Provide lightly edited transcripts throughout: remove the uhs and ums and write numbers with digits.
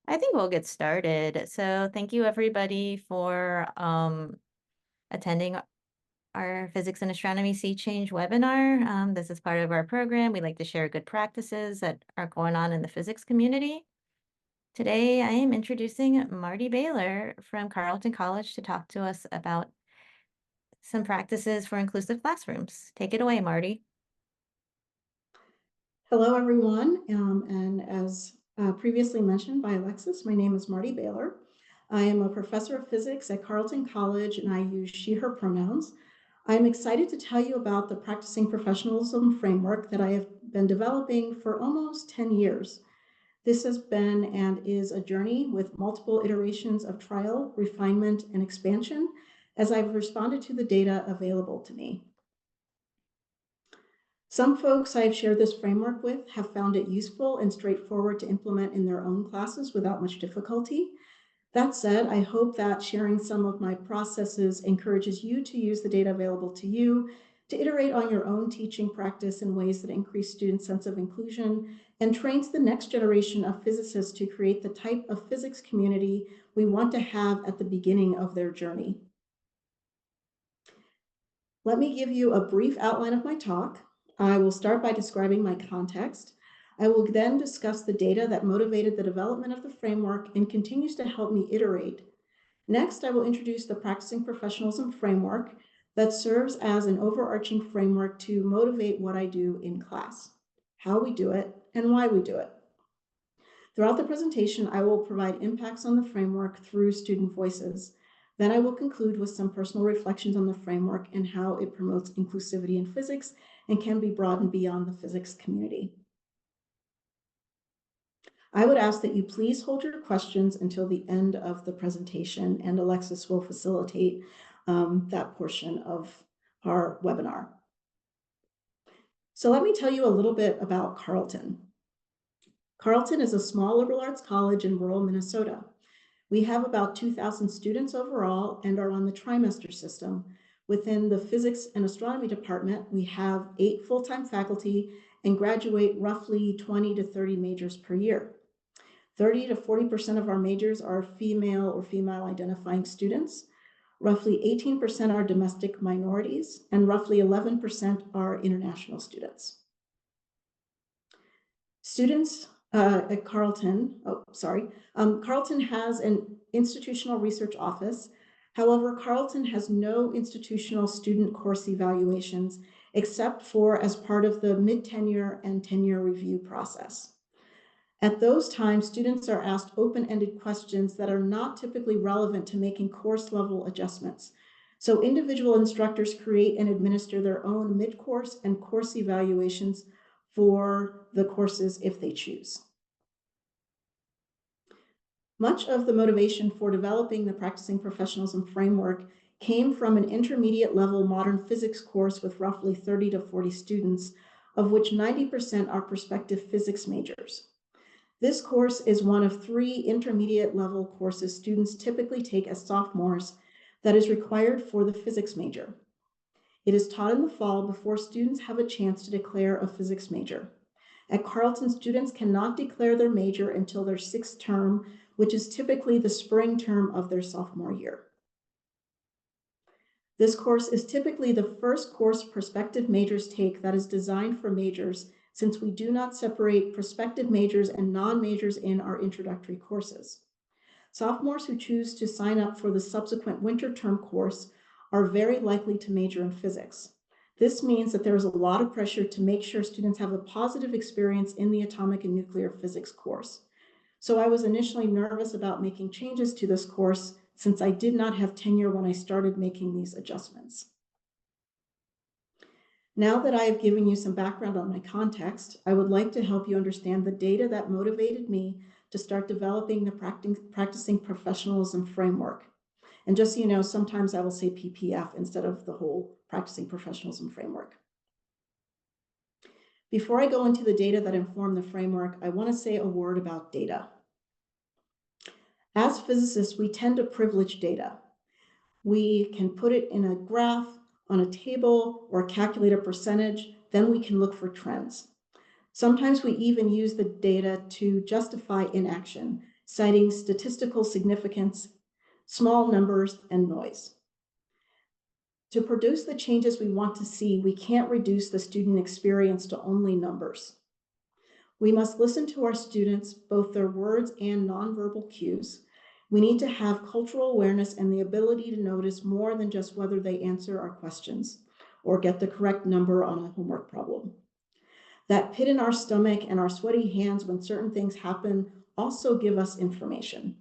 I think we'll get started. So thank you everybody for attending our Physics and Astronomy Sea Change webinar. This is part of our program. We like to share good practices that are going on in the physics community. Today, I am introducing Marty Baylor from Carleton College to talk to us about some practices for inclusive classrooms. Take it away, Marty. Hello, everyone. And as previously mentioned by Alexis, my name is Marty Baylor. I am a professor of physics at Carleton College, and I use she, her pronouns. I'm excited to tell you about the Practicing Professionalism framework that I have been developing for almost 10 years. This has been and is a journey with multiple iterations of trial, refinement, and expansion as I've responded to the data available to me. Some folks I've shared this framework with have found it useful and straightforward to implement in their own classes without much difficulty. That said, I hope that sharing some of my processes encourages you to use the data available to you to iterate on your own teaching practice in ways that increase students' sense of inclusion and trains the next generation of physicists to create the type of physics community we want to have at the beginning of their journey. Let me give you a brief outline of my talk. I will start by describing my context. I will then discuss the data that motivated the development of the framework and continues to help me iterate. Next, I will introduce the Practicing Professionalism framework that serves as an overarching framework to motivate what I do in class, how we do it, and why we do it. Throughout the presentation, I will provide impacts on the framework through student voices. Then I will conclude with some personal reflections on the framework and how it promotes inclusivity in physics and can be broadened beyond the physics community. I would ask that you please hold your questions until the end of the presentation, and Alexis will facilitate that portion of our webinar. So let me tell you a little bit about Carleton. Carleton is a small liberal arts college in rural Minnesota. We have about 2,000 students overall and are on the trimester system. Within the physics and astronomy department, we have 8 full-time faculty and graduate roughly 20 to 30 majors per year. 30 to 40% of our majors are female or female identifying students. Roughly 18% are domestic minorities, and roughly 11% are international students. Students at Carleton, Carleton has an institutional research office. However, Carleton has no institutional student course evaluations except for as part of the mid-tenure and tenure review process. At those times, students are asked open-ended questions that are not typically relevant to making course-level adjustments. So individual instructors create and administer their own mid-course and course evaluations for the courses if they choose. Much of the motivation for developing the Practicing Professionalism framework came from an intermediate level modern physics course with roughly 30 to 40 students, of which 90% are prospective physics majors. This course is one of 3 intermediate level courses students typically take as sophomores that is required for the physics major. It is taught in the fall before students have a chance to declare a physics major. At Carleton, students cannot declare their major until their 6th term, which is typically the spring term of their sophomore year. This course is typically the first course prospective majors take that is designed for majors, since we do not separate prospective majors and non-majors in our introductory courses. Sophomores who choose to sign up for the subsequent winter term course are very likely to major in physics. This means that there is a lot of pressure to make sure students have a positive experience in the atomic and nuclear physics course. So I was initially nervous about making changes to this course since I did not have tenure when I started making these adjustments. Now that I have given you some background on my context, I would like to help you understand the data that motivated me to start developing the Practicing Professionalism framework. And just so you know, sometimes I will say PPF instead of the whole Practicing Professionalism framework. Before I go into the data that inform the framework, I want to say a word about data. As physicists, we tend to privilege data. We can put it in a graph, on a table, or calculate a percentage, then we can look for trends. Sometimes we even use the data to justify inaction. citing statistical significance, small numbers, and noise. To produce the changes we want to see, we can't reduce the student experience to only numbers. We must listen to our students, both their words and nonverbal cues. We need to have cultural awareness and the ability to notice more than just whether they answer our questions or get the correct number on a homework problem. That pit in our stomach and our sweaty hands when certain things happen also give us information.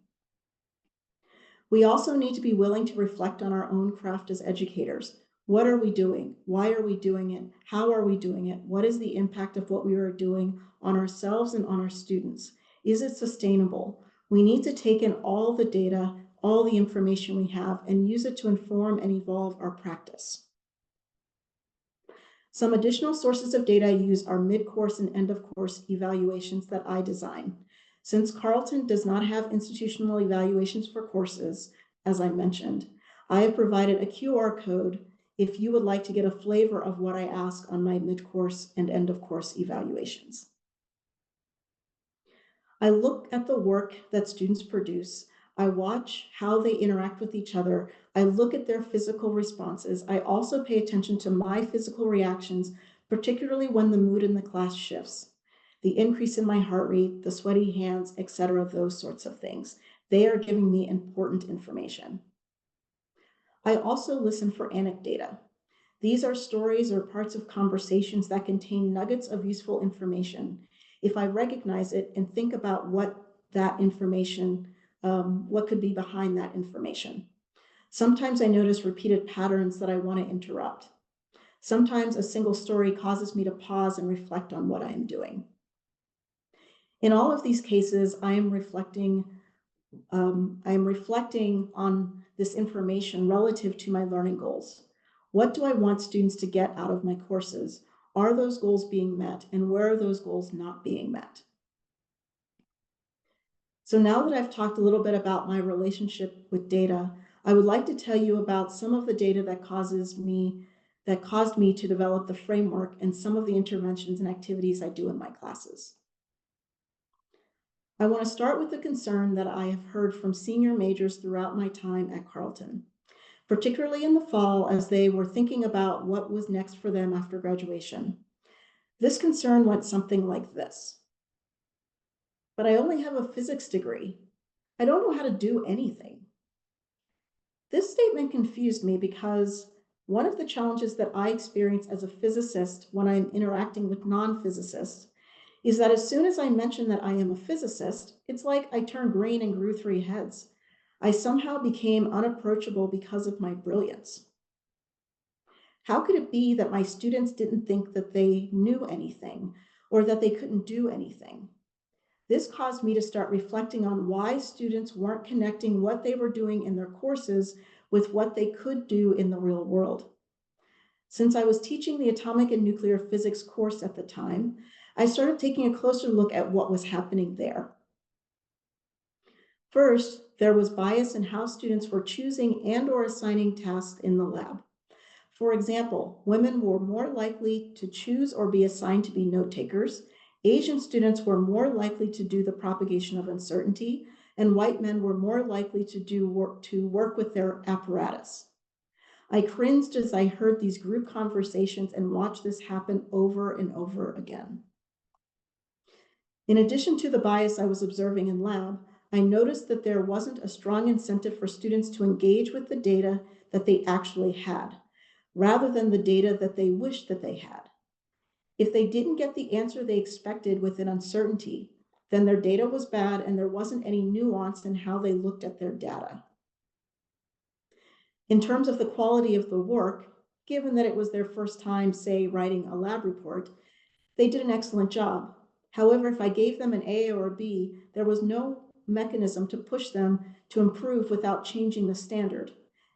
We also need to be willing to reflect on our own craft as educators. What are we doing? Why are we doing it? How are we doing it? What is the impact of what we are doing on ourselves and on our students? Is it sustainable? We need to take in all the data, all the information we have, and use it to inform and evolve our practice. Some additional sources of data I use are mid-course and end-of-course evaluations that I design. Since Carleton does not have institutional evaluations for courses, as I mentioned, I have provided a QR code if you would like to get a flavor of what I ask on my mid-course and end-of-course evaluations. I look at the work that students produce. I watch how they interact with each other. I look at their physical responses. I also pay attention to my physical reactions, particularly when the mood in the class shifts. The increase in my heart rate, the sweaty hands, etc., those sorts of things. They are giving me important information. I also listen for anecdata. These are stories or parts of conversations that contain nuggets of useful information. If I recognize it and think about what that information, what could be behind that information. Sometimes I notice repeated patterns that I want to interrupt. Sometimes a single story causes me to pause and reflect on what I am doing. In all of these cases, I am reflecting on this information relative to my learning goals. What do I want students to get out of my courses? Are those goals being met? And where are those goals not being met? So now that I've talked a little bit about my relationship with data, I would like to tell you about some of the data that caused me to develop the framework and some of the interventions and activities I do in my classes. I want to start with the concern that I have heard from senior majors throughout my time at Carleton, particularly in the fall as they were thinking about what was next for them after graduation. This concern went something like this: but I only have a physics degree. I don't know how to do anything. This statement confused me because one of the challenges that I experience as a physicist when I'm interacting with non-physicists is that as soon as I mention that I am a physicist, it's like I turned green and grew 3 heads. I somehow became unapproachable because of my brilliance. How could it be that my students didn't think that they knew anything or that they couldn't do anything? This caused me to start reflecting on why students weren't connecting what they were doing in their courses with what they could do in the real world. Since I was teaching the atomic and nuclear physics course at the time, I started taking a closer look at what was happening there. First, there was bias in how students were choosing and/or assigning tasks in the lab. For example, women were more likely to choose or be assigned to be note takers. Asian students were more likely to do the propagation of uncertainty, and white men were more likely to work with their apparatus. I cringed as I heard these group conversations and watched this happen over and over again. In addition to the bias I was observing in lab, I noticed that there wasn't a strong incentive for students to engage with the data that they actually had, rather than the data that they wished that they had. If they didn't get the answer they expected with an uncertainty, then their data was bad and there wasn't any nuance in how they looked at their data. In terms of the quality of the work, given that it was their first time, say, writing a lab report, they did an excellent job. However, if I gave them an A or a B, there was no mechanism to push them to improve without changing the standard,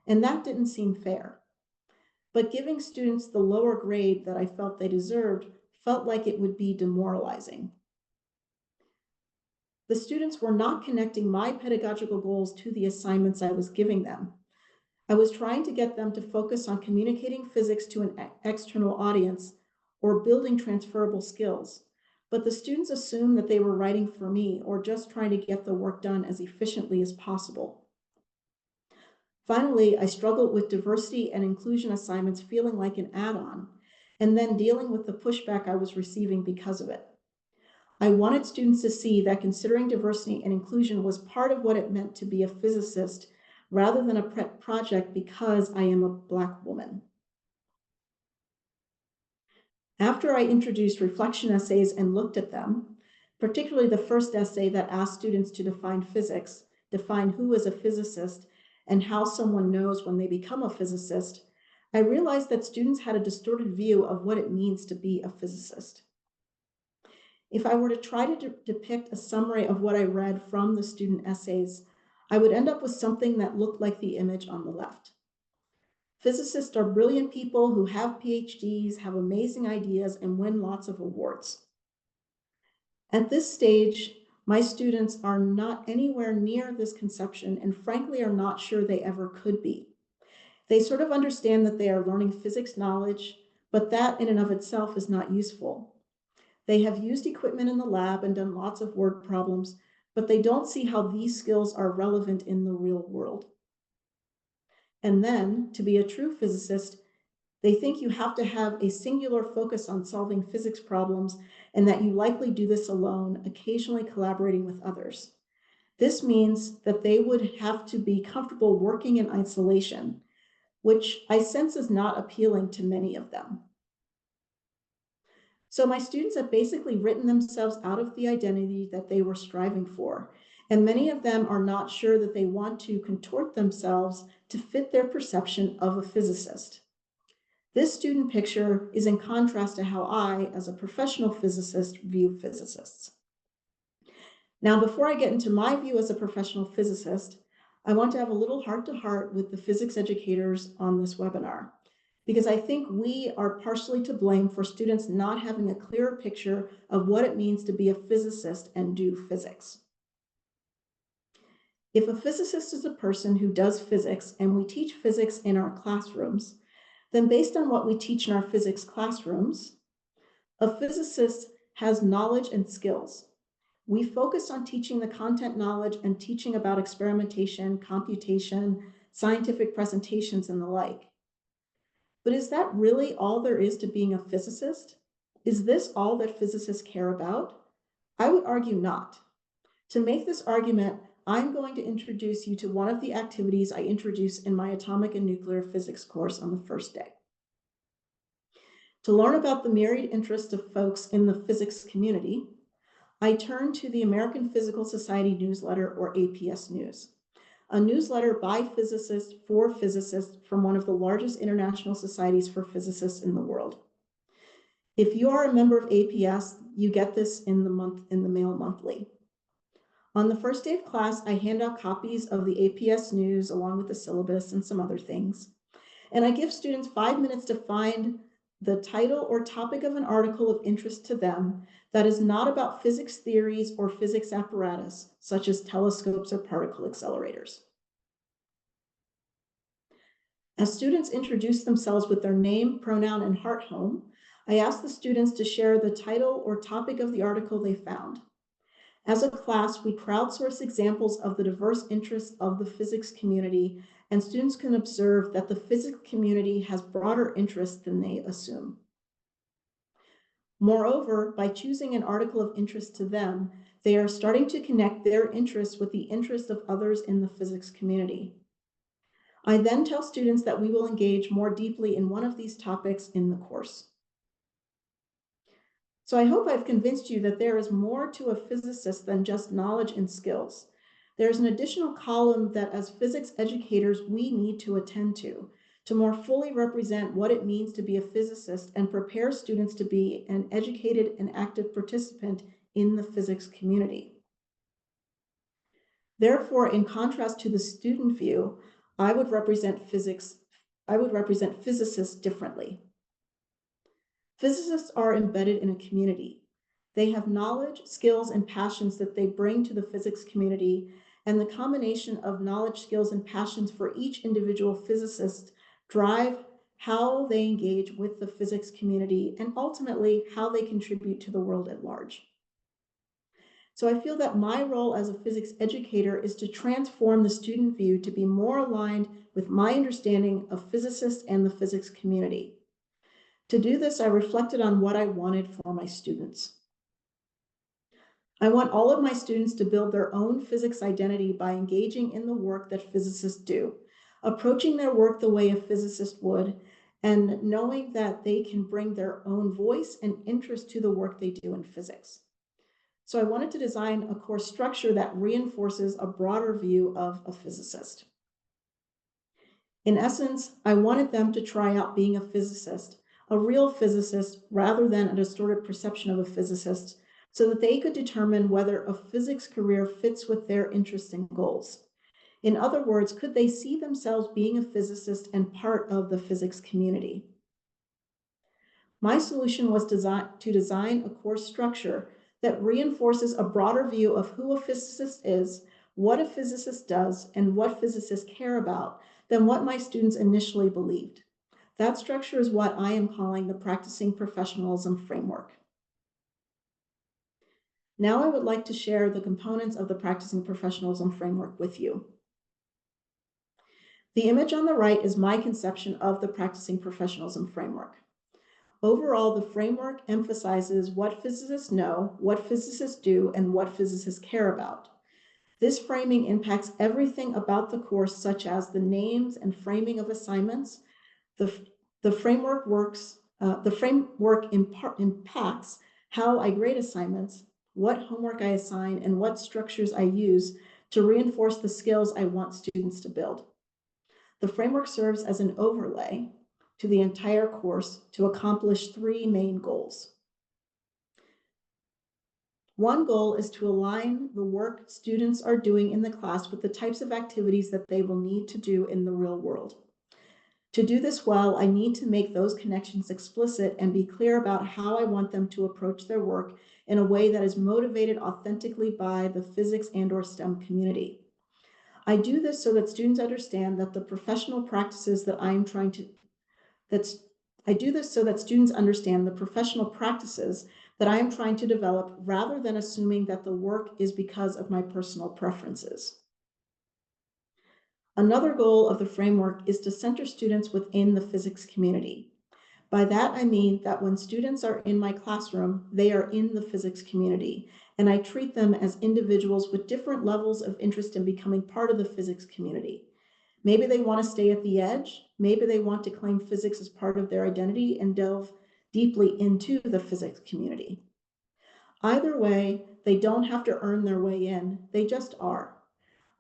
and that didn't seem fair. But giving students the lower grade that I felt they deserved felt like it would be demoralizing. The students were not connecting my pedagogical goals to the assignments I was giving them. I was trying to get them to focus on communicating physics to an external audience or building transferable skills, but the students assumed that they were writing for me or just trying to get the work done as efficiently as possible. Finally, I struggled with diversity and inclusion assignments feeling like an add-on, and then dealing with the pushback I was receiving because of it. I wanted students to see that considering diversity and inclusion was part of what it meant to be a physicist rather than a pet project because I am a Black woman. After I introduced reflection essays and looked at them, particularly the first essay that asked students to define physics, define who is a physicist, and how someone knows when they become a physicist, I realized that students had a distorted view of what it means to be a physicist. If I were to try to depict a summary of what I read from the student essays, I would end up with something that looked like the image on the left. Physicists are brilliant people who have PhDs, have amazing ideas, and win lots of awards. At this stage, my students are not anywhere near this conception and frankly are not sure they ever could be. They sort of understand that they are learning physics knowledge, but that in and of itself is not useful. They have used equipment in the lab and done lots of word problems, but they don't see how these skills are relevant in the real world. And then, to be a true physicist, they think you have to have a singular focus on solving physics problems and that you likely do this alone, occasionally collaborating with others. This means that they would have to be comfortable working in isolation, which I sense is not appealing to many of them. So my students have basically written themselves out of the identity that they were striving for, and many of them are not sure that they want to contort themselves to fit their perception of a physicist. This student picture is in contrast to how I, as a professional physicist, view physicists. Now, before I get into my view as a professional physicist, I want to have a little heart-to-heart with the physics educators on this webinar, because I think we are partially to blame for students not having a clearer picture of what it means to be a physicist and do physics. If a physicist is a person who does physics and we teach physics in our classrooms, then based on what we teach in our physics classrooms, a physicist has knowledge and skills. We focus on teaching the content knowledge and teaching about experimentation, computation, scientific presentations, and the like. But is that really all there is to being a physicist? Is this all that physicists care about? I would argue not. To make this argument, I'm going to introduce you to one of the activities I introduce in my atomic and nuclear physics course on the first day. To learn about the myriad interests of folks in the physics community, I turn to the American Physical Society newsletter, or APS News, a newsletter by physicists for physicists from one of the largest international societies for physicists in the world. If you are a member of APS, you get this in the mail monthly. On the first day of class, I hand out copies of the APS News along with the syllabus and some other things. And I give students 5 minutes to find the title or topic of an article of interest to them that is not about physics theories or physics apparatus, such as telescopes or particle accelerators. As students introduce themselves with their name, pronoun, and heart home, I ask the students to share the title or topic of the article they found. As a class, we crowdsource examples of the diverse interests of the physics community, and students can observe that the physics community has broader interests than they assume. Moreover, by choosing an article of interest to them, they are starting to connect their interests with the interests of others in the physics community. I then tell students that we will engage more deeply in one of these topics in the course. So I hope I've convinced you that there is more to a physicist than just knowledge and skills. There's an additional column that as physics educators, we need to attend to more fully represent what it means to be a physicist and prepare students to be an educated and active participant in the physics community. Therefore, in contrast to the student view, I would represent physicists differently. Physicists are embedded in a community. They have knowledge, skills, and passions that they bring to the physics community, and the combination of knowledge, skills, and passions for each individual physicist drive how they engage with the physics community, and ultimately how they contribute to the world at large. So I feel that my role as a physics educator is to transform the student view to be more aligned with my understanding of physicists and the physics community. To do this, I reflected on what I wanted for my students. I want all of my students to build their own physics identity by engaging in the work that physicists do, approaching their work the way a physicist would, and knowing that they can bring their own voice and interest to the work they do in physics. So I wanted to design a course structure that reinforces a broader view of a physicist. In essence, I wanted them to try out being a physicist, a real physicist, rather than a distorted perception of a physicist, so that they could determine whether a physics career fits with their interests and goals. In other words, could they see themselves being a physicist and part of the physics community? My solution was to design a course structure that reinforces a broader view of who a physicist is, what a physicist does, and what physicists care about than what my students initially believed. That structure is what I am calling the Practicing Professionalism framework. Now I would like to share the components of the Practicing Professionalism framework with you. The image on the right is my conception of the Practicing Professionalism framework. Overall, the framework emphasizes what physicists know, what physicists do, and what physicists care about. This framing impacts everything about the course, such as the names and framing of assignments. The framework impacts how I grade assignments, what homework I assign, and what structures I use to reinforce the skills I want students to build. The framework serves as an overlay to the entire course to accomplish three main goals. One goal is to align the work students are doing in the class with the types of activities that they will need to do in the real world. To do this well, I need to make those connections explicit and be clear about how I want them to approach their work in a way that is motivated authentically by the physics and/or STEM community. I do this so that students understand that the professional practices that I am trying to I do this so that students understand the professional practices that I am trying to develop rather than assuming that the work is because of my personal preferences. Another goal of the framework is to center students within the physics community. By that, I mean that when students are in my classroom, they are in the physics community, and I treat them as individuals with different levels of interest in becoming part of the physics community. Maybe they want to stay at the edge. Maybe they want to claim physics as part of their identity and delve deeply into the physics community. Either way, they don't have to earn their way in, they just are.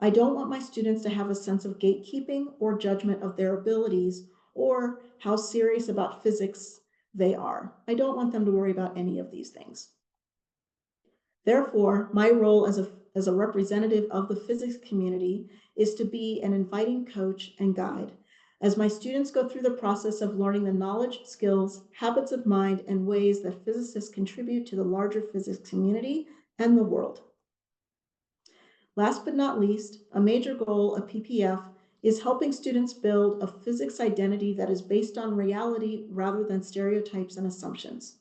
I don't want my students to have a sense of gatekeeping or judgment of their abilities or how serious about physics they are. I don't want them to worry about any of these things. Therefore, my role as a representative of the physics community is to be an inviting coach and guide as my students go through the process of learning the knowledge, skills, habits of mind, and ways that physicists contribute to the larger physics community and the world. Last but not least, a major goal of PPF is helping students build a physics identity that is based on reality rather than stereotypes and assumptions.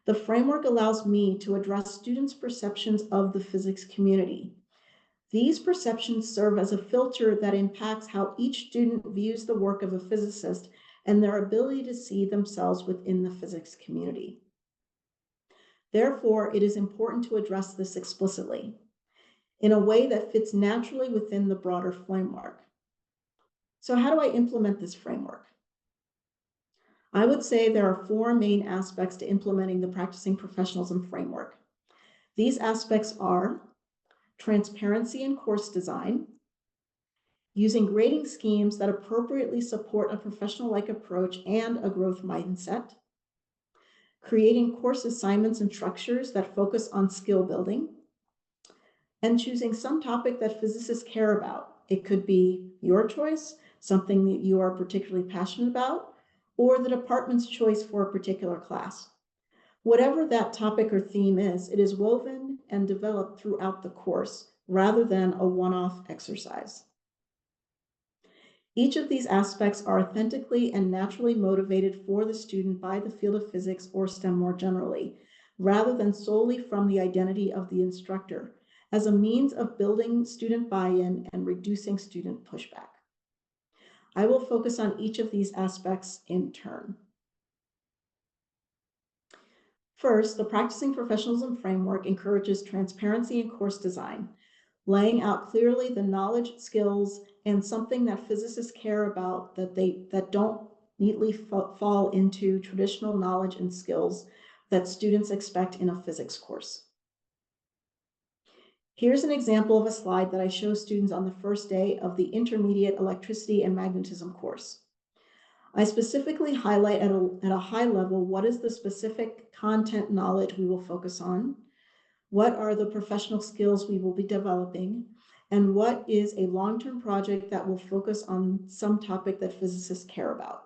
The framework allows me to address students' perceptions of the physics community. These perceptions serve as a filter that impacts how each student views the work of a physicist and their ability to see themselves within the physics community. Therefore, it is important to address this explicitly in a way that fits naturally within the broader framework. So how do I implement this framework? I would say there are four main aspects to implementing the Practicing Professionalism framework. These aspects are transparency in course design, using grading schemes that appropriately support a professional-like approach and a growth mindset, creating course assignments and structures that focus on skill building, and choosing some topic that physicists care about. It could be your choice, something that you are particularly passionate about, or the department's choice for a particular class. Whatever that topic or theme is, it is woven and developed throughout the course rather than a one-off exercise. Each of these aspects are authentically and naturally motivated for the student by the field of physics or STEM more generally, rather than solely from the identity of the instructor, as a means of building student buy-in and reducing student pushback. I will focus on each of these aspects in turn. First, the Practicing Professionalism framework encourages transparency in course design, laying out clearly the knowledge, skills, and something that physicists care about that don't neatly fall into traditional knowledge and skills that students expect in a physics course. Here's an example of a slide that I show students on the first day of the intermediate electricity and magnetism course. I specifically highlight at a high level what is the specific content knowledge we will focus on, what are the professional skills we will be developing, and what is a long-term project that will focus on some topic that physicists care about.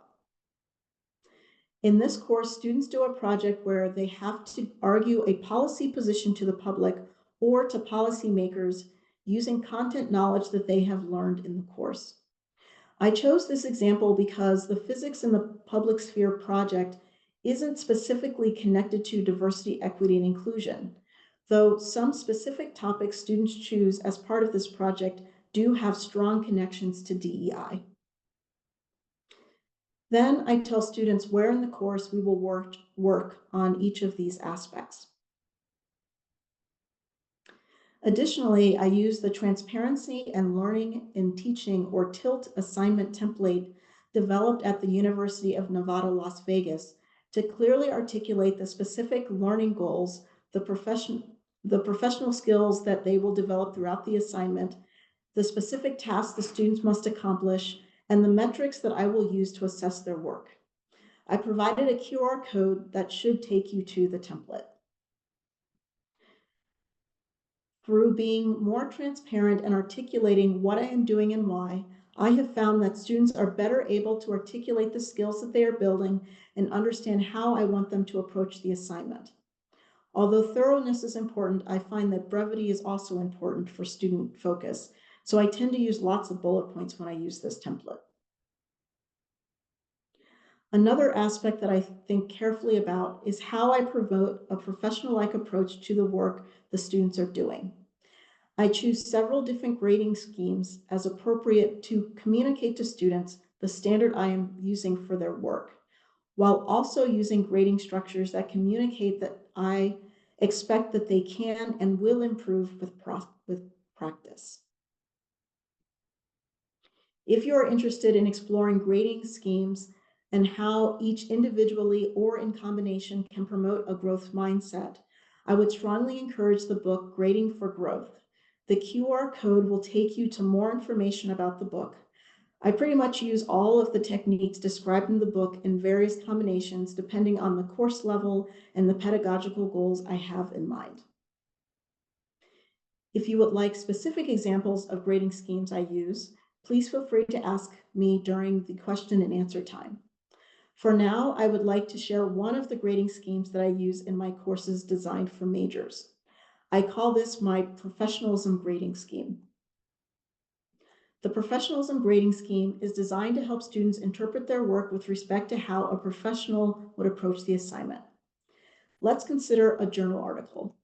In this course, students do a project where they have to argue a policy position to the public or to policymakers using content knowledge that they have learned in the course. I chose this example because the Physics in the Public Sphere project isn't specifically connected to diversity, equity, and inclusion, though some specific topics students choose as part of this project do have strong connections to DEI. Then I tell students where in the course we will work on each of these aspects. Additionally, I use the Transparency and Learning in Teaching, or TILT, assignment template developed at the University of Nevada, Las Vegas, to clearly articulate the specific learning goals, the professional skills that they will develop throughout the assignment, the specific tasks the students must accomplish, and the metrics that I will use to assess their work. I provided a QR code that should take you to the template. Through being more transparent and articulating what I am doing and why, I have found that students are better able to articulate the skills that they are building and understand how I want them to approach the assignment. Although thoroughness is important, I find that brevity is also important for student focus, so I tend to use lots of bullet points when I use this template. Another aspect that I think carefully about is how I promote a professional-like approach to the work the students are doing. I choose several different grading schemes as appropriate to communicate to students the standard I am using for their work, while also using grading structures that communicate that I expect that they can and will improve with practice. If you are interested in exploring grading schemes and how each individually or in combination can promote a growth mindset, I would strongly encourage the book Grading for Growth. The QR code will take you to more information about the book. I pretty much use all of the techniques described in the book in various combinations depending on the course level and the pedagogical goals I have in mind. If you would like specific examples of grading schemes I use, please feel free to ask me during the question and answer time. For now, I would like to share one of the grading schemes that I use in my courses designed for majors. I call this my Professionalism grading scheme. The Professionalism grading scheme is designed to help students interpret their work with respect to how a professional would approach the assignment. Let's consider a journal article.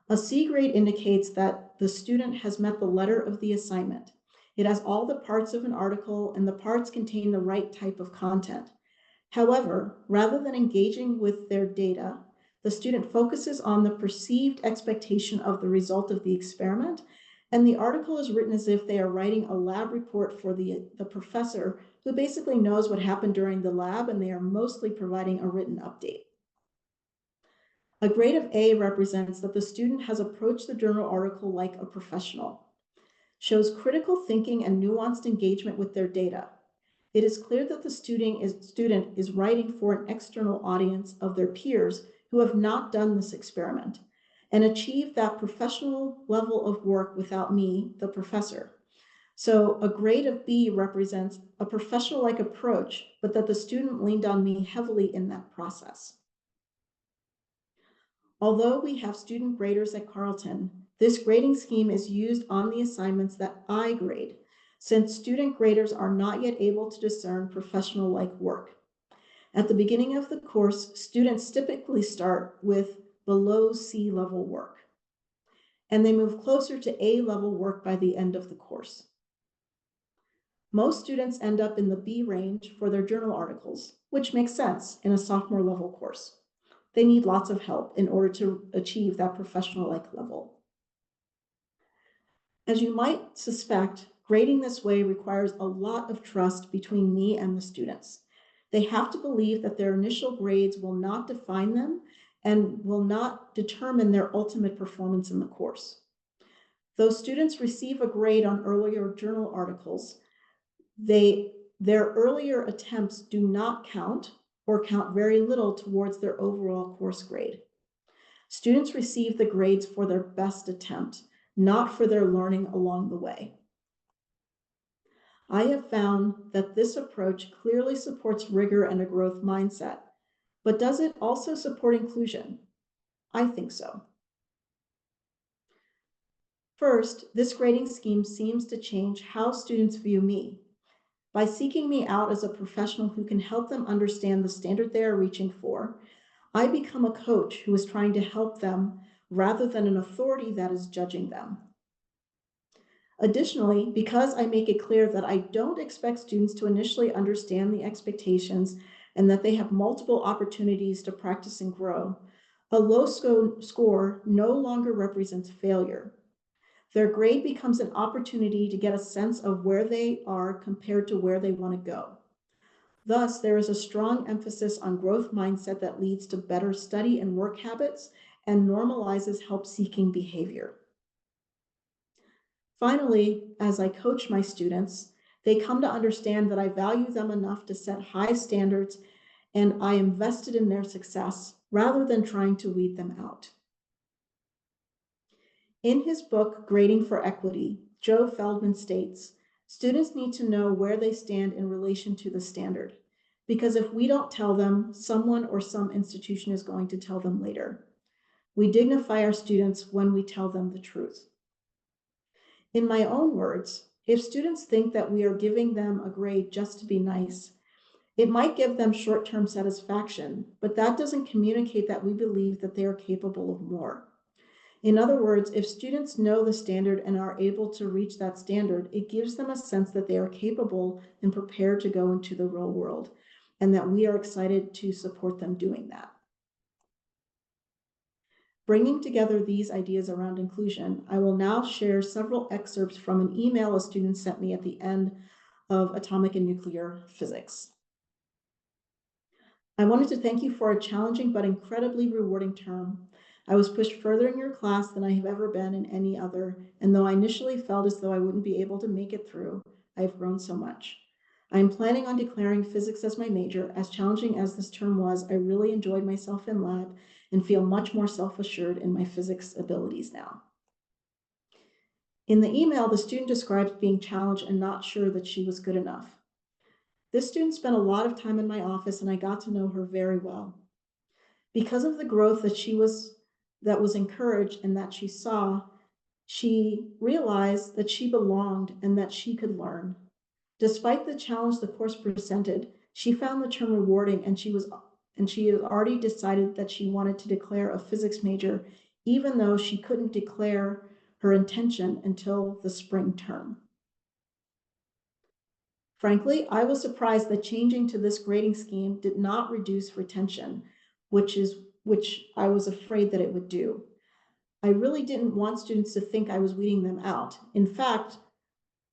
A C grade indicates that the student has met the letter of the assignment. It has all the parts of an article, and the parts contain the right type of content. However, rather than engaging with their data, the student focuses on the perceived expectation of the result of the experiment, and the article is written as if they are writing a lab report for the professor, who basically knows what happened during the lab, and they are mostly providing a written update. A grade of A represents that the student has approached the journal article like a professional, shows critical thinking and nuanced engagement with their data. It is clear that the student is writing for an external audience of their peers who have not done this experiment and achieved that professional level of work without me, the professor. So a grade of B represents a professional-like approach, but that the student leaned on me heavily in that process. Although we have student graders at Carleton, this grading scheme is used on the assignments that I grade. since student graders are not yet able to discern professional-like work. At the beginning of the course, students typically start with below C level work, and they move closer to A level work by the end of the course. Most students end up in the B range for their journal articles, which makes sense in a sophomore level course. They need lots of help in order to achieve that professional-like level. As you might suspect, grading this way requires a lot of trust between me and the students. They have to believe that their initial grades will not define them and will not determine their ultimate performance in the course. Though students receive a grade on earlier journal articles, their earlier attempts do not count or count very little towards their overall course grade. Students receive the grades for their best attempt, not for their learning along the way. I have found that this approach clearly supports rigor and a growth mindset, but does it also support inclusion? I think so. First, this grading scheme seems to change how students view me. By seeking me out as a professional who can help them understand the standard they are reaching for, I become a coach who is trying to help them rather than an authority that is judging them. Additionally, because I make it clear that I don't expect students to initially understand the expectations and that they have multiple opportunities to practice and grow, a low score no longer represents failure. Their grade becomes an opportunity to get a sense of where they are compared to where they want to go. Thus, there is a strong emphasis on growth mindset that leads to better study and work habits and normalizes help-seeking behavior. Finally, as I coach my students, they come to understand that I value them enough to set high standards and I am vested in their success rather than trying to weed them out. In his book, Grading for Equity, Joe Feldman states, students need to know where they stand in relation to the standard, because if we don't tell them, someone or some institution is going to tell them later. We dignify our students when we tell them the truth. In my own words, if students think that we are giving them a grade just to be nice, it might give them short-term satisfaction, but that doesn't communicate that we believe that they are capable of more. In other words, if students know the standard and are able to reach that standard, it gives them a sense that they are capable and prepared to go into the real world, and that we are excited to support them doing that. Bringing together these ideas around inclusion, I will now share several excerpts from an email a student sent me at the end of Atomic and Nuclear Physics. I wanted to thank you for a challenging but incredibly rewarding term. I was pushed further in your class than I have ever been in any other, and though I initially felt as though I wouldn't be able to make it through, I have grown so much. I am planning on declaring physics as my major. As challenging as this term was, I really enjoyed myself in lab and feel much more self-assured in my physics abilities now. In the email, the student describes being challenged and not sure that she was good enough. This student spent a lot of time in my office and I got to know her very well. Because of the growth that was encouraged and that she saw, she realized that she belonged and that she could learn. Despite the challenge the course presented, she found the term rewarding and she had already decided that she wanted to declare a physics major, even though she couldn't declare her intention until the spring term. Frankly, I was surprised that changing to this grading scheme did not reduce retention, which I was afraid that it would do. I really didn't want students to think I was weeding them out. In fact,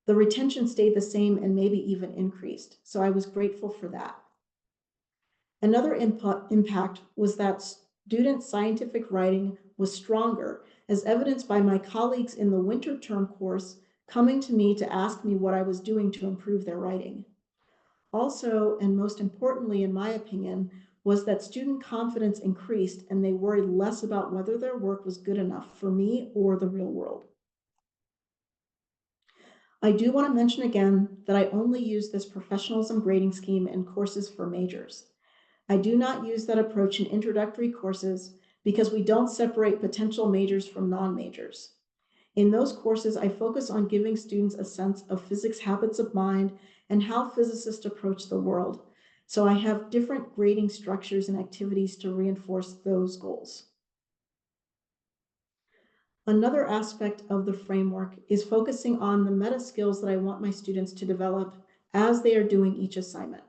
the retention stayed the same and maybe even increased, so I was grateful for that. Another impact was that student scientific writing was stronger, as evidenced by my colleagues in the winter term course coming to me to ask me what I was doing to improve their writing. Also, and most importantly, in my opinion, was that student confidence increased and they worried less about whether their work was good enough for me or the real world. I do want to mention again that I only use this professionalism grading scheme in courses for majors. I do not use that approach in introductory courses because we don't separate potential majors from non-majors. In those courses, I focus on giving students a sense of physics habits of mind and how physicists approach the world. So I have different grading structures and activities to reinforce those goals. Another aspect of the framework is focusing on the meta skills that I want my students to develop as they are doing each assignment.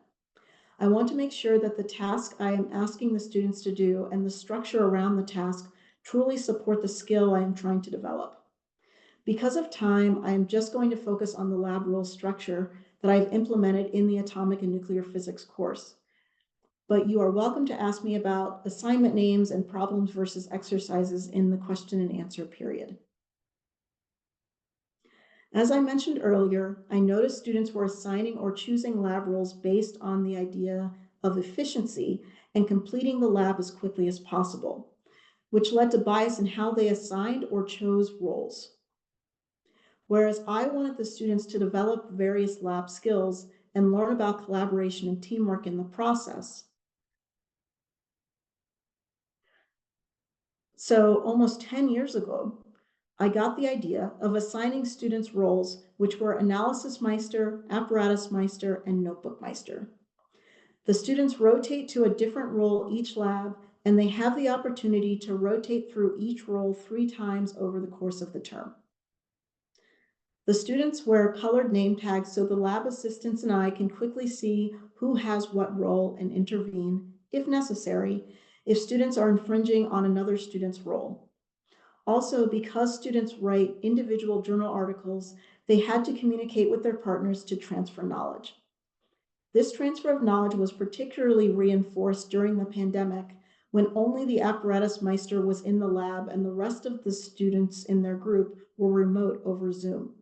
I want to make sure that the task I am asking the students to do and the structure around the task truly support the skill I am trying to develop. Because of time, I am just going to focus on the lab rules structure that I've implemented in the atomic and nuclear physics course. But you are welcome to ask me about assignment names and problems versus exercises in the question and answer period. As I mentioned earlier, I noticed students were assigning or choosing lab roles based on the idea of efficiency and completing the lab as quickly as possible, which led to bias in how they assigned or chose roles. Whereas I wanted the students to develop various lab skills and learn about collaboration and teamwork in the process. So almost 10 years ago, I got the idea of assigning students roles which were Analysis Meister, Apparatus Meister, and Notebook Meister. The students rotate to a different role each lab, and they have the opportunity to rotate through each role 3 times over the course of the term. The students wear colored name tags so the lab assistants and I can quickly see who has what role and intervene, if necessary, if students are infringing on another student's role. Also, because students write individual journal articles, they had to communicate with their partners to transfer knowledge. This transfer of knowledge was particularly reinforced during the pandemic when only the apparatus meister was in the lab and the rest of the students in their group were remote over Zoom.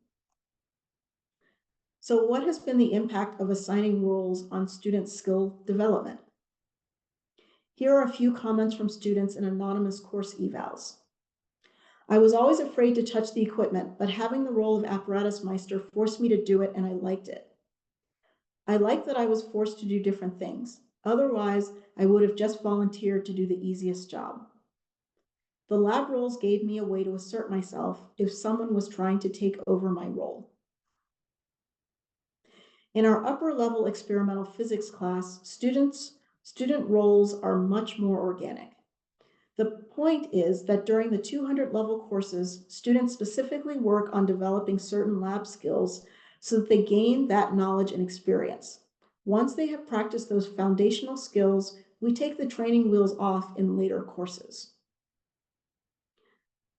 So what has been the impact of assigning roles on student skill development? Here are a few comments from students in anonymous course evals. I was always afraid to touch the equipment, but having the role of apparatus meister forced me to do it and I liked it. I liked that I was forced to do different things. Otherwise, I would have just volunteered to do the easiest job. The lab roles gave me a way to assert myself if someone was trying to take over my role. In our upper level experimental physics class, student roles are much more organic. The point is that during the 200 level courses, students specifically work on developing certain lab skills so that they gain that knowledge and experience. Once they have practiced those foundational skills, we take the training wheels off in later courses.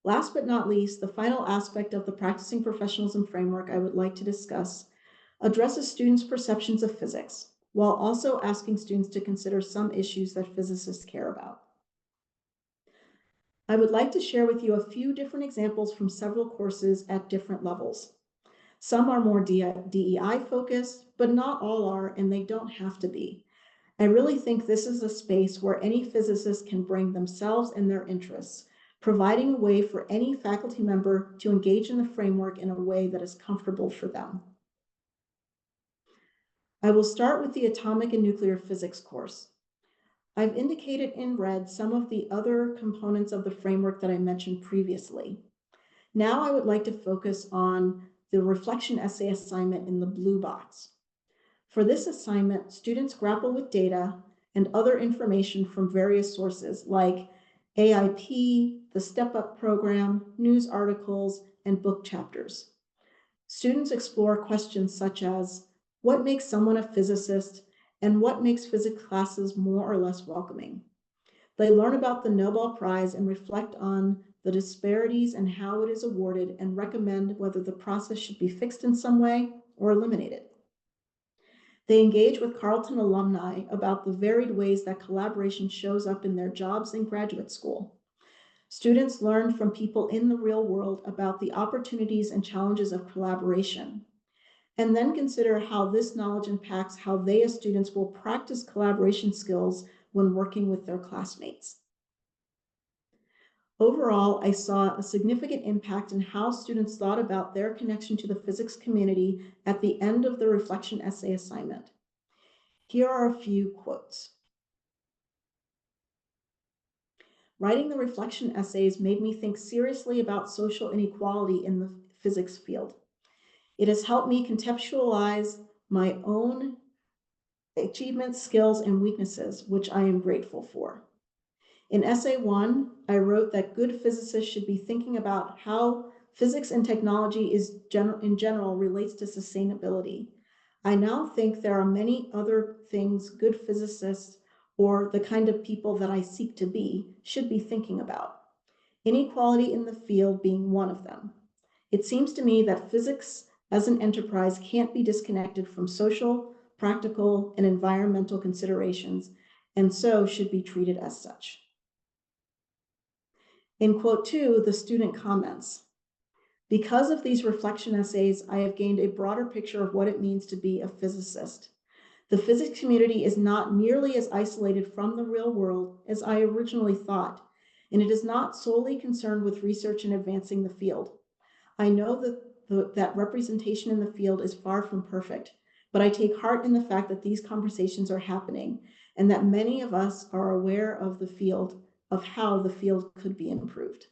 Last but not least, the final aspect of the Practicing Professionalism framework I would like to discuss addresses students' perceptions of physics, while also asking students to consider some issues that physicists care about. I would like to share with you a few different examples from several courses at different levels. Some are more DEI focused, but not all are, and they don't have to be. I really think this is a space where any physicist can bring themselves and their interests, providing a way for any faculty member to engage in the framework in a way that is comfortable for them. I will start with the atomic and nuclear physics course. I've indicated in red some of the other components of the framework that I mentioned previously. Now I would like to focus on the reflection essay assignment in the blue box. For this assignment, students grapple with data and other information from various sources like AIP, the Step Up program, news articles, and book chapters. Students explore questions such as, what makes someone a physicist, and what makes physics classes more or less welcoming? They learn about the Nobel Prize and reflect on the disparities and how it is awarded and recommend whether the process should be fixed in some way or eliminated. They engage with Carleton alumni about the varied ways that collaboration shows up in their jobs in graduate school. Students learn from people in the real world about the opportunities and challenges of collaboration, and then consider how this knowledge impacts how they as students will practice collaboration skills when working with their classmates. Overall, I saw a significant impact in how students thought about their connection to the physics community at the end of the reflection essay assignment. Here are a few quotes. Writing the reflection essays made me think seriously about social inequality in the physics field. It has helped me conceptualize my own achievements, skills, and weaknesses, which I am grateful for. In essay 1, I wrote that good physicists should be thinking about how physics and technology in general relates to sustainability. I now think there are many other things good physicists, or the kind of people that I seek to be, should be thinking about. Inequality in the field being one of them. It seems to me that physics as an enterprise can't be disconnected from social, practical, and environmental considerations, and so should be treated as such. In quote 2, the student comments, because of these reflection essays, I have gained a broader picture of what it means to be a physicist. The physics community is not nearly as isolated from the real world as I originally thought, and it is not solely concerned with research and advancing the field. I know that representation in the field is far from perfect, but I take heart in the fact that these conversations are happening and that many of us are aware of the field, of how the field could be improved.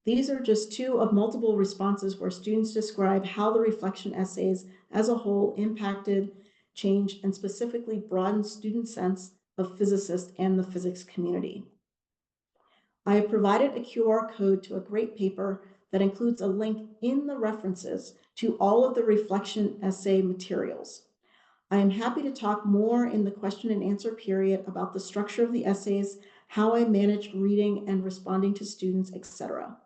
These are just two of multiple responses where students describe how the reflection essays as a whole impacted, changed, and specifically broadened student sense of physicists and the physics community. I have provided a QR code to a great paper that includes a link in the references to all of the reflection essay materials. I am happy to talk more in the question and answer period about the structure of the essays, how I managed reading and responding to students, etc.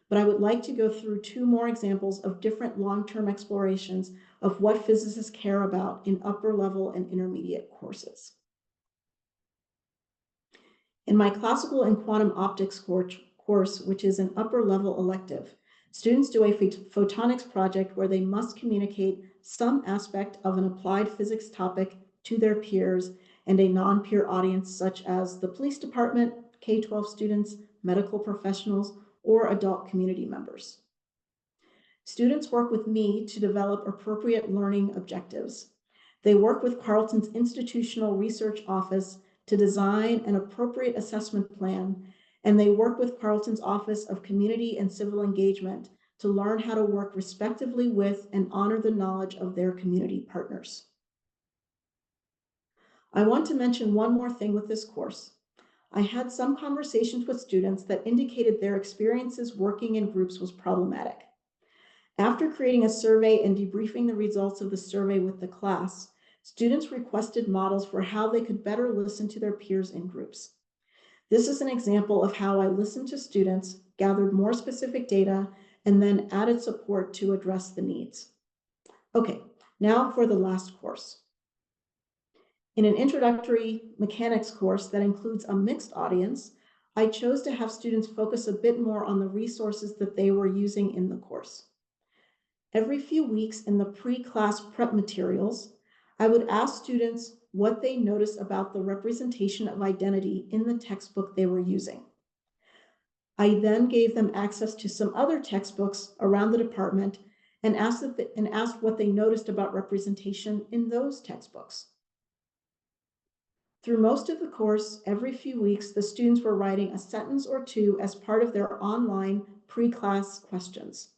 But I would like to go through two more examples of different long-term explorations of what physicists care about in upper level and intermediate courses. In my classical and quantum optics course, which is an upper level elective, students do a photonics project where they must communicate some aspect of an applied physics topic to their peers and a non-peer audience such as the police department, K-12 students, medical professionals, or adult community members. Students work with me to develop appropriate learning objectives. They work with Carleton's Institutional Research Office to design an appropriate assessment plan, and they work with Carleton's Office of Community and Civil Engagement to learn how to work respectively with and honor the knowledge of their community partners. I want to mention one more thing with this course. I had some conversations with students that indicated their experiences working in groups was problematic. After creating a survey and debriefing the results of the survey with the class, students requested models for how they could better listen to their peers in groups. This is an example of how I listened to students, gathered more specific data, and then added support to address the needs. Okay, now for the last course. In an introductory mechanics course that includes a mixed audience, I chose to have students focus a bit more on the resources that they were using in the course. Every few weeks in the pre-class prep materials, I would ask students what they noticed about the representation of identity in the textbook they were using. I then gave them access to some other textbooks around the department and asked what they noticed about representation in those textbooks. Through most of the course, every few weeks, the students were writing a sentence or two as part of their online pre-class questions.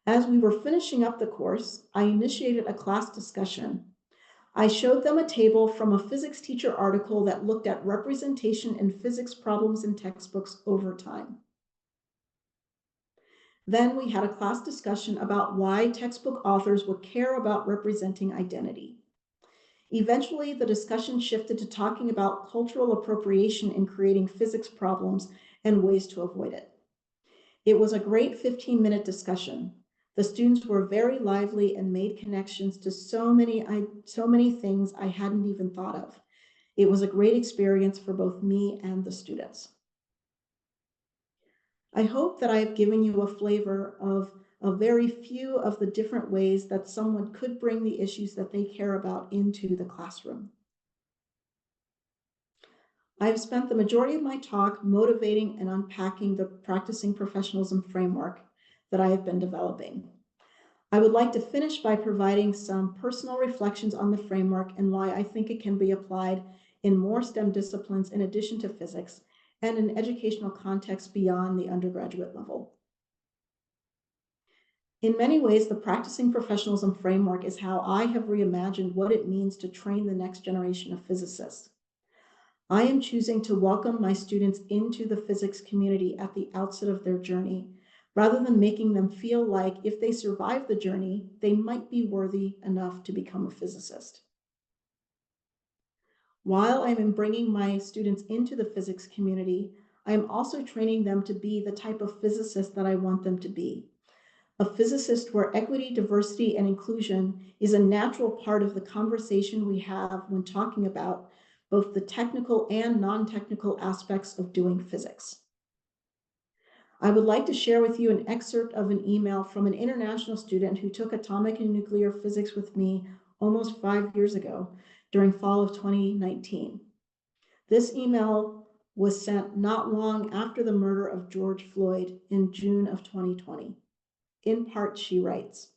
As we were finishing up the course, I initiated a class discussion. I showed them a table from a physics teacher article that looked at representation in physics problems in textbooks over time. Then we had a class discussion about why textbook authors would care about representing identity. Eventually, the discussion shifted to talking about cultural appropriation in creating physics problems and ways to avoid it. It was a great 15-minute discussion. The students were very lively and made connections to so many things I hadn't even thought of. It was a great experience for both me and the students. I hope that I have given you a flavor of a very few of the different ways that someone could bring the issues that they care about into the classroom. I have spent the majority of my talk motivating and unpacking the practicing professionalism framework that I have been developing. I would like to finish by providing some personal reflections on the framework and why I think it can be applied in more STEM disciplines in addition to physics, and an educational context beyond the undergraduate level. In many ways, the Practicing Professionalism framework is how I have reimagined what it means to train the next generation of physicists. I am choosing to welcome my students into the physics community at the outset of their journey, rather than making them feel like if they survive the journey, they might be worthy enough to become a physicist. While I'm bringing my students into the physics community, I am also training them to be the type of physicist that I want them to be. A physicist where equity, diversity, and inclusion is a natural part of the conversation we have when talking about both the technical and non-technical aspects of doing physics. I would like to share with you an excerpt of an email from an international student who took atomic and nuclear physics with me almost 5 years ago during fall of 2019. This email was sent not long after the murder of George Floyd in June of 2020. In part, she writes,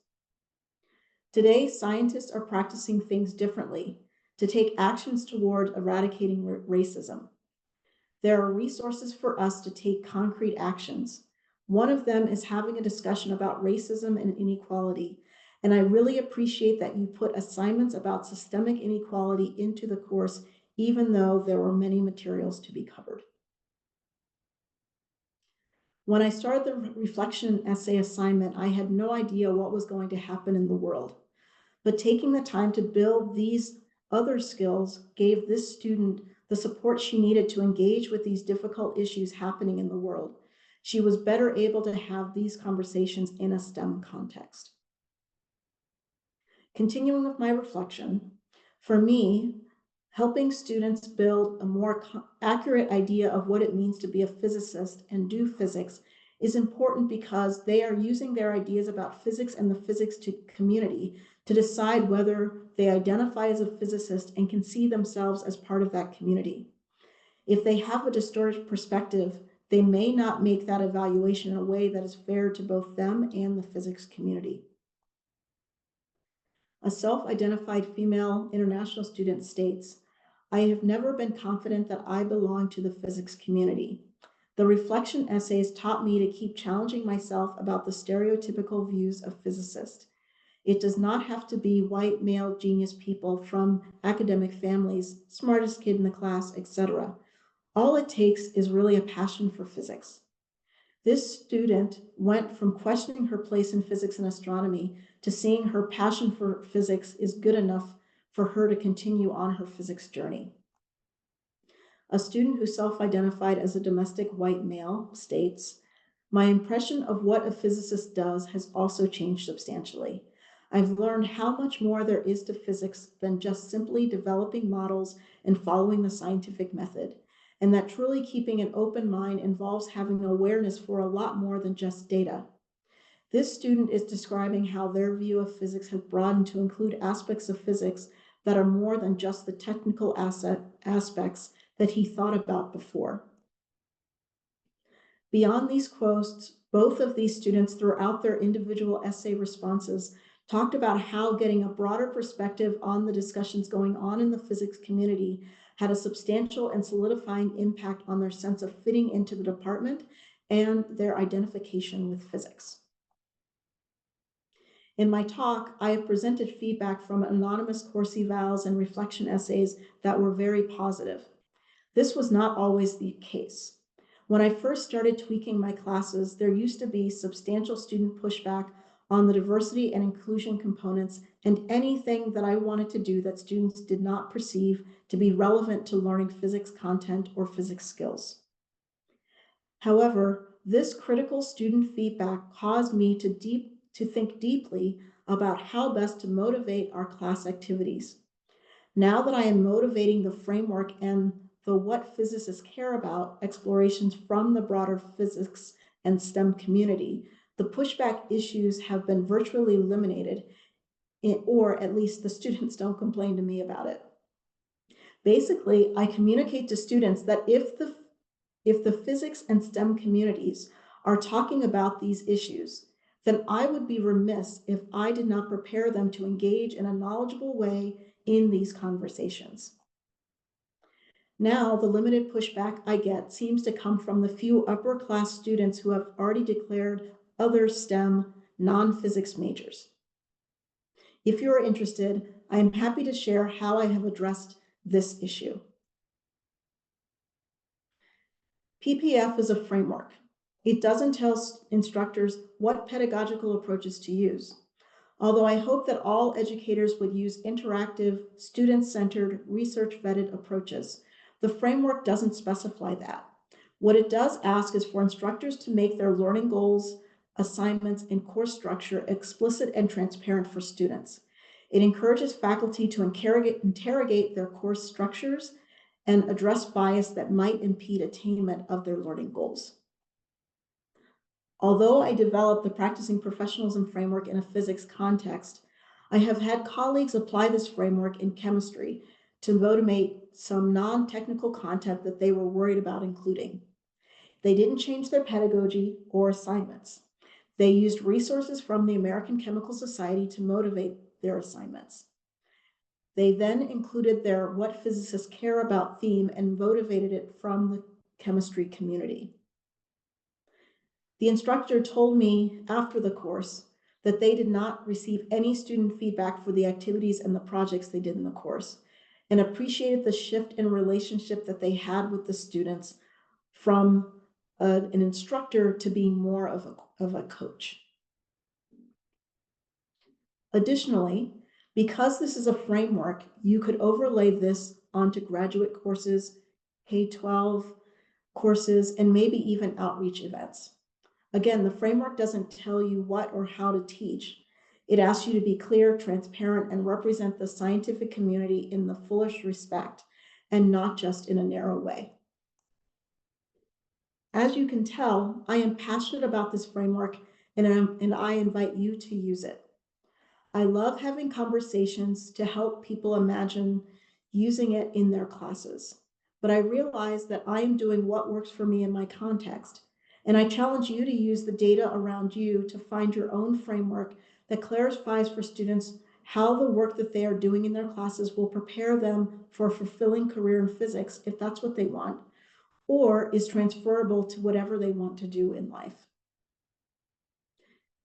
"Today, scientists are practicing things differently to take actions toward eradicating racism. There are resources for us to take concrete actions. One of them is having a discussion about racism and inequality, and I really appreciate that you put assignments about systemic inequality into the course, even though there were many materials to be covered." When I started the reflection essay assignment, I had no idea what was going to happen in the world. But taking the time to build these other skills gave this student the support she needed to engage with these difficult issues happening in the world. She was better able to have these conversations in a STEM context. Continuing with my reflection, for me, helping students build a more accurate idea of what it means to be a physicist and do physics is important because they are using their ideas about physics and the physics community to decide whether they identify as a physicist and can see themselves as part of that community. If they have a distorted perspective, they may not make that evaluation in a way that is fair to both them and the physics community. A self-identified female international student states, "I have never been confident that I belong to the physics community. The reflection essays taught me to keep challenging myself about the stereotypical views of physicists. It does not have to be white male genius people from academic families, smartest kid in the class, etc. All it takes is really a passion for physics." This student went from questioning her place in physics and astronomy to seeing her passion for physics is good enough for her to continue on her physics journey. A student who self-identified as a domestic white male states, "My impression of what a physicist does has also changed substantially. I've learned how much more there is to physics than just simply developing models and following the scientific method, and that truly keeping an open mind involves having awareness for a lot more than just data." This student is describing how their view of physics has broadened to include aspects of physics that are more than just the technical aspects that he thought about before. Beyond these quotes, both of these students throughout their individual essay responses talked about how getting a broader perspective on the discussions going on in the physics community had a substantial and solidifying impact on their sense of fitting into the department and their identification with physics. In my talk, I have presented feedback from anonymous course evals and reflection essays that were very positive. This was not always the case. When I first started tweaking my classes, there used to be substantial student pushback on the diversity and inclusion components and anything that I wanted to do that students did not perceive to be relevant to learning physics content or physics skills. However, this critical student feedback caused me to think deeply about how best to motivate our class activities. Now that I am motivating the framework and the what physicists care about explorations from the broader physics and STEM community, the pushback issues have been virtually eliminated, or at least the students don't complain to me about it. Basically, I communicate to students that if the physics and STEM communities are talking about these issues, then I would be remiss if I did not prepare them to engage in a knowledgeable way in these conversations. Now, the limited pushback I get seems to come from the few upper class students who have already declared other STEM non-physics majors. If you are interested, I am happy to share how I have addressed this issue. PPF is a framework. It doesn't tell instructors what pedagogical approaches to use. Although I hope that all educators would use interactive, student-centered, research-vetted approaches, the framework doesn't specify that. What it does ask is for instructors to make their learning goals, assignments, and course structure explicit and transparent for students. It encourages faculty to interrogate their course structures and address bias that might impede attainment of their learning goals. Although I developed the Practicing Professionalism framework in a physics context, I have had colleagues apply this framework in chemistry to motivate some non-technical content that they were worried about including. They didn't change their pedagogy or assignments. They used resources from the American Chemical Society to motivate their assignments. They then included their What Physicists Care About theme and motivated it from the chemistry community. The instructor told me after the course that they did not receive any student feedback for the activities and the projects they did in the course, and appreciated the shift in relationship that they had with the students from an instructor to being more of a coach. Additionally, because this is a framework, you could overlay this onto graduate courses, K-12 courses, and maybe even outreach events. Again, the framework doesn't tell you what or how to teach. It asks you to be clear, transparent, and represent the scientific community in the fullest respect, and not just in a narrow way. As you can tell, I am passionate about this framework, and I invite you to use it. I love having conversations to help people imagine using it in their classes. But I realize that I am doing what works for me in my context. And I challenge you to use the data around you to find your own framework that clarifies for students how the work that they are doing in their classes will prepare them for a fulfilling career in physics, if that's what they want, or is transferable to whatever they want to do in life.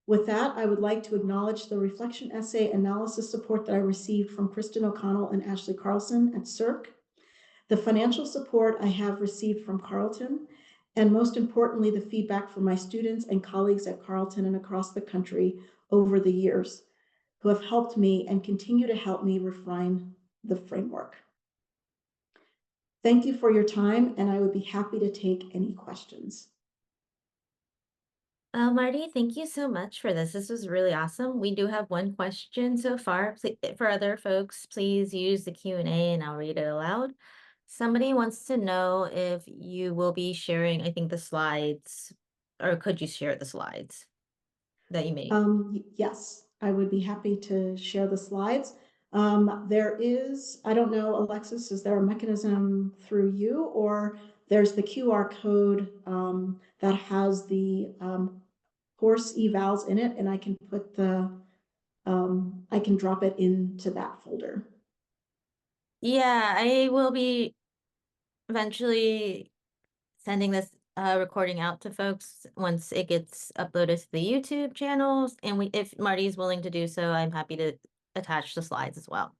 With that, I would like to acknowledge the reflection essay analysis support that I received from Kristen O'Connell and Ashley Carlson at CERC, the financial support I have received from Carleton, and most importantly, the feedback from my students and colleagues at Carleton and across the country over the years who have helped me and continue to help me refine the framework. Thank you for your time, and I would be happy to take any questions. Marty, thank you so much for this. This was really awesome. We do have one question so far. For other folks, please use the Q&A and I'll read it aloud. Somebody wants to know if you will be sharing, I think, the slides, or could you share the slides that you made? Yes, I would be happy to share the slides. There is, I don't know, Alexis, is there a mechanism through you, or there's the QR code that has the course evals in it, and I can put the, I can drop it into that folder. Yeah, I will be eventually sending this recording out to folks once it gets uploaded to the YouTube channels. And if Marty is willing to do so, I'm happy to attach the slides as well.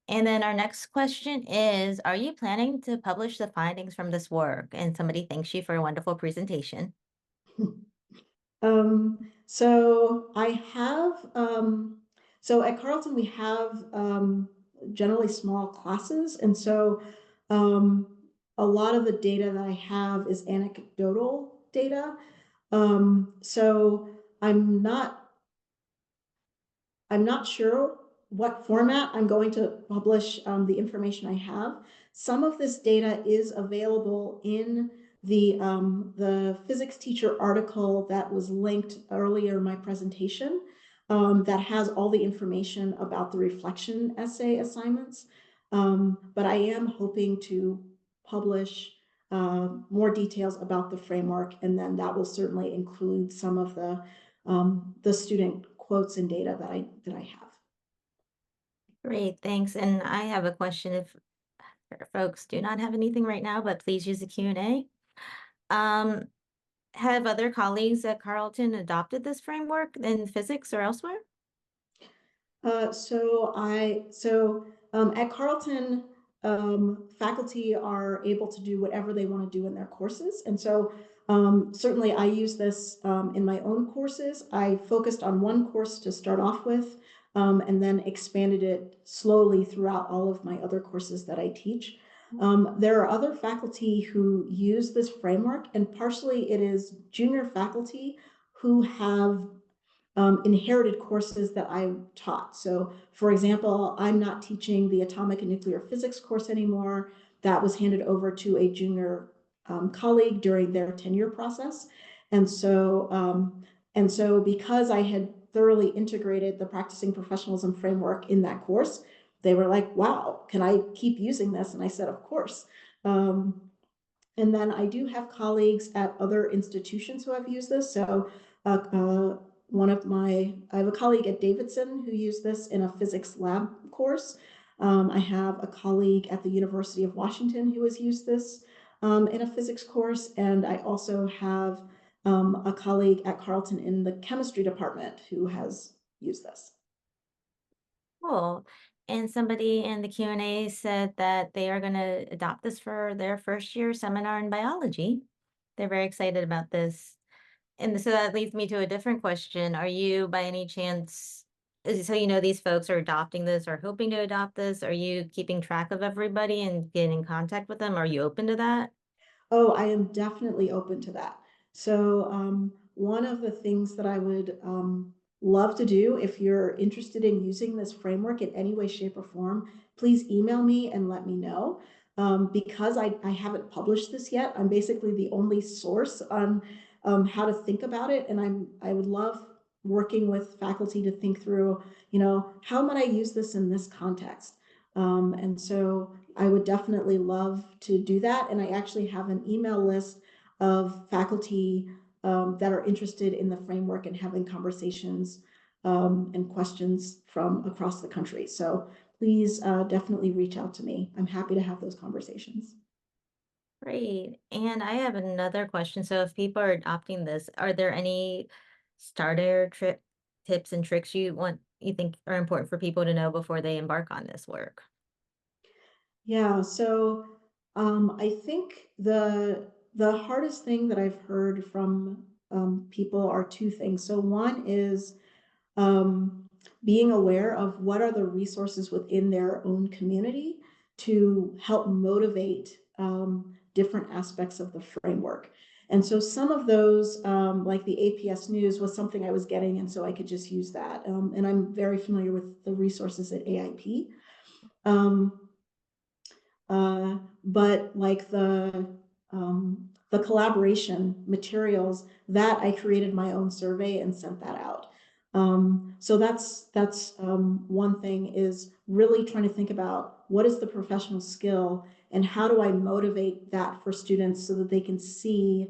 And then our next question is, are you planning to publish the findings from this work? And somebody thanks you for a wonderful presentation. So I have, so at Carleton, we have generally small classes. And so a lot of the data that I have is anecdotal data. So I'm not sure what format I'm going to publish the information I have. Some of this data is available in the physics teacher article that was linked earlier in my presentation that has all the information about the reflection essay assignments. But I am hoping to publish more details about the framework, and then that will certainly include some of the student quotes and data that I have. Great, thanks. And I have a question if folks do not have anything right now, but please use the Q&A. Um, have other colleagues at Carleton adopted this framework in physics or elsewhere? At Carleton, faculty are able to do whatever they want to do in their courses. And so certainly I use this in my own courses. I focused on one course to start off with, and then expanded it slowly throughout all of my other courses that I teach. There are other faculty who use this framework, and partially it is junior faculty who have inherited courses that I taught. So for example, I'm not teaching the atomic and nuclear physics course anymore. That was handed over to a junior colleague during their tenure process. And so because I had thoroughly integrated the practicing professionalism framework in that course, they were like, wow, can I keep using this? And I said, of course. And then I do have colleagues at other institutions who have used this. So I have a colleague at Davidson who used this in a physics lab course. I have a colleague at the University of Washington who has used this in a physics course. And I also have a colleague at Carleton in the chemistry department who has used this. Cool. And somebody in the Q&A said that they are going to adopt this for their first year seminar in biology. They're very excited about this. And so that leads me to a different question. Are you by any chance, so you know these folks are adopting this or hoping to adopt this? Are you keeping track of everybody and getting in contact with them? Are you open to that? Oh, I am definitely open to that. So one of the things that I would love to do, if you're interested in using this framework in any way, shape, or form, please email me and let me know. Because I haven't published this yet, I'm basically the only source on how to think about it. And I would love working with faculty to think through, how might I use this in this context? And so I would definitely love to do that. And I actually have an email list of faculty that are interested in the framework and having conversations and questions from across the country. So please definitely reach out to me. I'm happy to have those conversations. Great. And I have another question. So if people are adopting this, are there any starter tips and tricks you think are important for people to know before they embark on this work? Yeah, so I think the hardest thing that I've heard from people are two things. So one is um, being aware of what are the resources within their own community to help motivate different aspects of the framework. And so some of those, like the APS News, was something I was getting, and so I could just use that. And I'm very familiar with the resources at AIP. Um, but like the collaboration materials that I created my own survey and sent that out. So that's one thing, is really trying to think about what is the professional skill and how do I motivate that for students so that they can see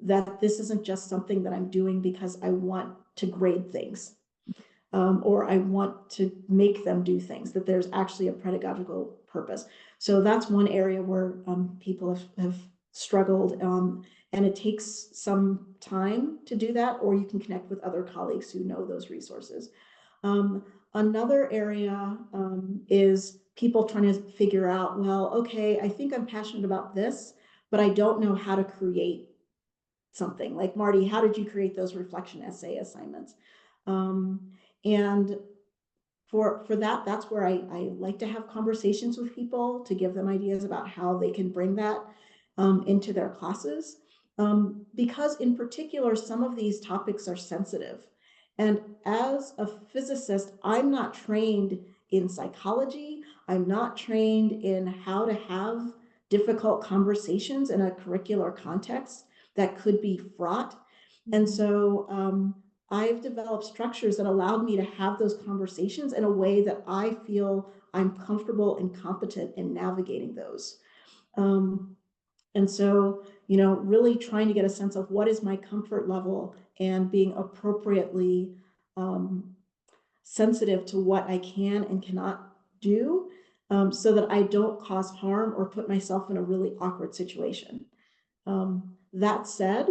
that this isn't just something that I'm doing because I want to grade things. Or I want to make them do things, that there's actually a pedagogical purpose. So that's one area where people have struggled, and it takes some time to do that, or you can connect with other colleagues who know those resources. Another area is people trying to figure out, well, okay, I think I'm passionate about this, but I don't know how to create something. Like Marty, how did you create those reflection essay assignments? And for that, that's where I like to have conversations with people to give them ideas about how they can bring that into their classes. Because in particular, some of these topics are sensitive. And as a physicist, I'm not trained in psychology. I'm not trained in how to have difficult conversations in a curricular context that could be fraught. And so I've developed structures that allowed me to have those conversations in a way that I feel I'm comfortable and competent in navigating those. And so, really trying to get a sense of what is my comfort level and being appropriately sensitive to what I can and cannot do, so that I don't cause harm or put myself in a really awkward situation. That said,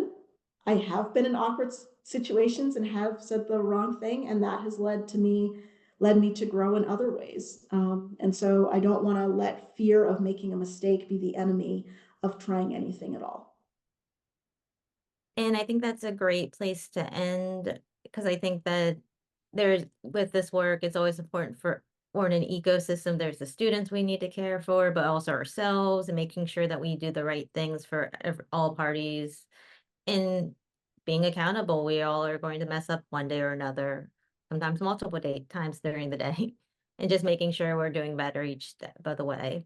I have been in awkward situations and have said the wrong thing, and that has led me to grow in other ways. And so I don't want to let fear of making a mistake be the enemy of trying anything at all. And I think that's a great place to end, because I think that there's with this work, it's always important for we're in an ecosystem. There's the students we need to care for, but also ourselves, and making sure that we do the right things for all parties. In being accountable, we all are going to mess up one day or another, sometimes multiple times during the day, and just making sure we're doing better each step of the way.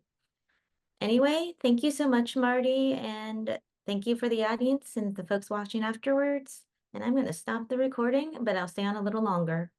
Anyway, thank you so much, Marty, and thank you for the audience and the folks watching afterwards. And I'm going to stop the recording, but I'll stay on a little longer.